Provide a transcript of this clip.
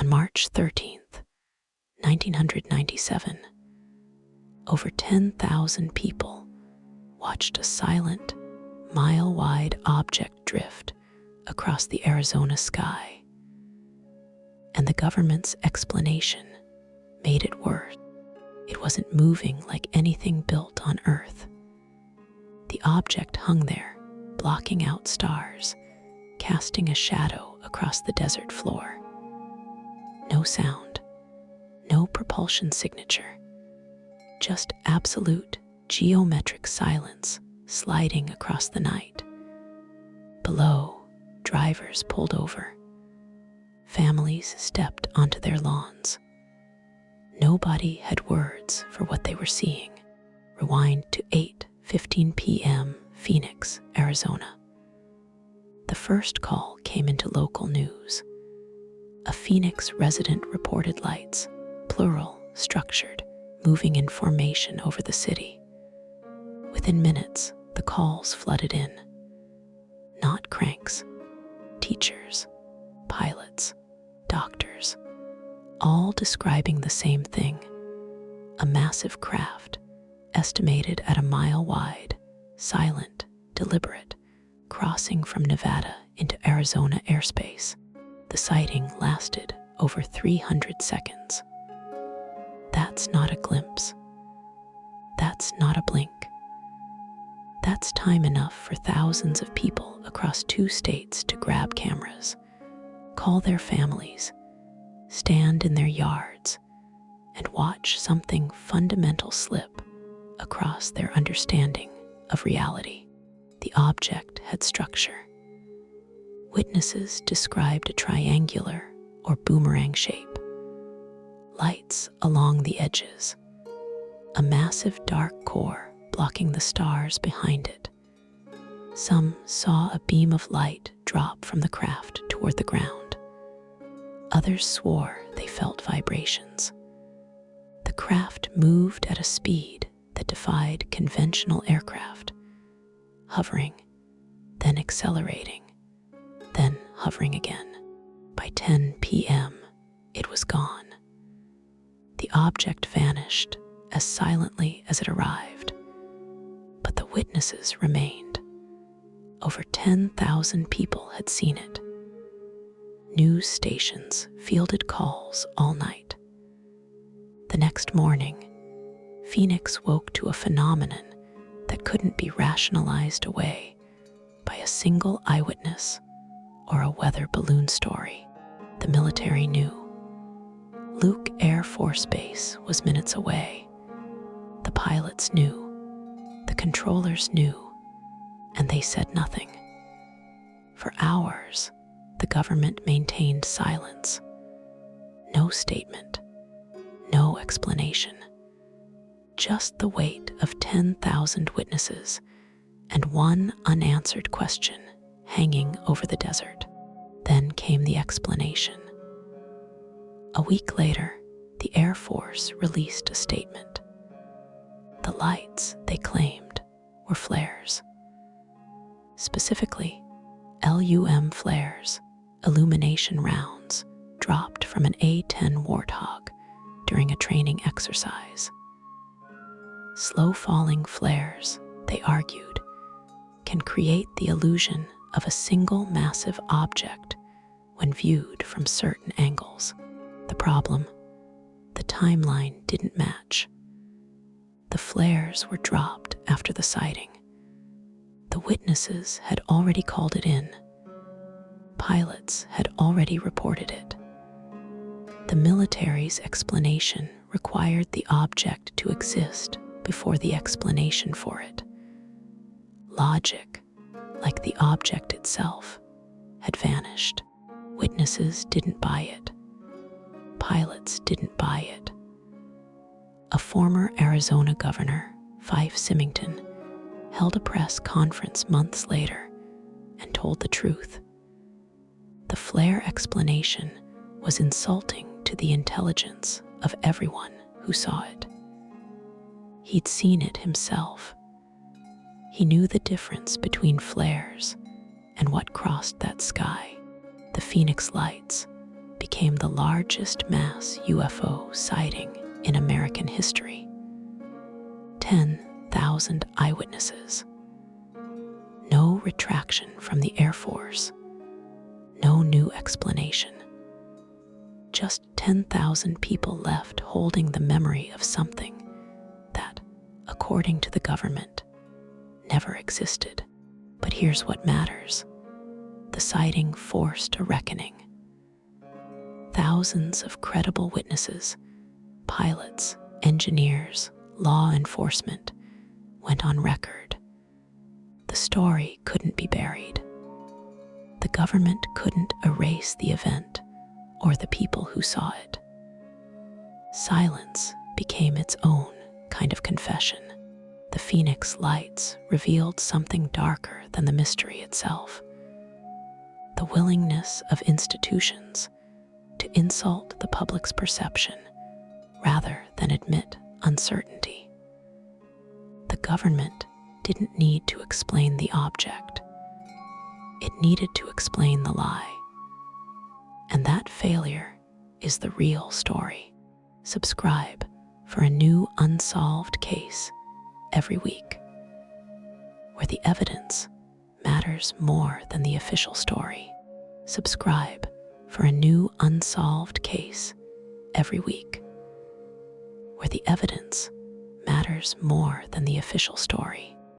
On March 13th, 1997, over 10,000 people watched a silent, mile-wide object drift across the Arizona sky. And the government's explanation made it worse. It wasn't moving like anything built on Earth. The object hung there, blocking out stars, casting a shadow across the desert floor. No sound, no propulsion signature, just absolute geometric silence sliding across the night. Below, drivers pulled over. Families stepped onto their lawns. Nobody had words for what they were seeing. Rewind to 8:15 p.m. Phoenix, Arizona. The first call came into local news. A Phoenix resident reported lights, plural, structured, moving in formation over the city. Within minutes, the calls flooded in. Not cranks, teachers, pilots, doctors, all describing the same thing: a massive craft, estimated at a mile wide, silent, deliberate, crossing from Nevada into Arizona airspace. The sighting lasted over 300 seconds. That's not a glimpse. That's not a blink. That's time enough for thousands of people across 2 states to grab cameras, call their families, stand in their yards, and watch something fundamental slip across their understanding of reality. The object had structure. Witnesses described a triangular or boomerang shape, lights along the edges, a massive dark core blocking the stars behind it. Some saw a beam of light drop from the craft toward the ground. Others swore they felt vibrations. The craft moved at a speed that defied conventional aircraft, hovering, then accelerating, then hovering again. By 10 p.m., it was gone. The object vanished as silently as it arrived, but the witnesses remained. Over 10,000 people had seen it. News stations fielded calls all night. The next morning, Phoenix woke to a phenomenon that couldn't be rationalized away by a single eyewitness or a weather balloon story. The military knew. Luke Air Force Base was minutes away. The pilots knew. The controllers knew, and they said nothing. For hours, the government maintained silence. No statement, no explanation. Just the weight of 10,000 witnesses and one unanswered question hanging over the desert. Then came the explanation. A week later, the Air Force released a statement. The lights, they claimed, were flares. Specifically, LUM flares, illumination rounds, dropped from an A-10 Warthog during a training exercise. Slow-falling flares, they argued, can create the illusion of a single massive object when viewed from certain angles. The problem, the timeline didn't match. The flares were dropped after the sighting. The witnesses had already called it in. Pilots had already reported it. The military's explanation required the object to exist before the explanation for it. Logic, like the object itself, had vanished. Witnesses didn't buy it. Pilots didn't buy it. A former Arizona governor, Fife Symington, held a press conference months later and told the truth. The flare explanation was insulting to the intelligence of everyone who saw it. He'd seen it himself. He knew the difference between flares and what crossed that sky, the Phoenix lights, became the largest mass UFO sighting in American history. 10,000 eyewitnesses. No retraction from the Air Force. No new explanation. Just 10,000 people left holding the memory of something that, according to the government, never existed. But here's what matters. The sighting forced a reckoning. Thousands of credible witnesses, pilots, engineers, law enforcement, went on record. The story couldn't be buried. The government couldn't erase the event or the people who saw it. Silence became its own kind of confession. The Phoenix Lights revealed something darker than the mystery itself. The willingness of institutions to insult the public's perception rather than admit uncertainty. The government didn't need to explain the object. It needed to explain the lie. And that failure is the real story. Subscribe for a new unsolved case every week, where the evidence matters more than the official story. Subscribe for a new unsolved case every week, where the evidence matters more than the official story.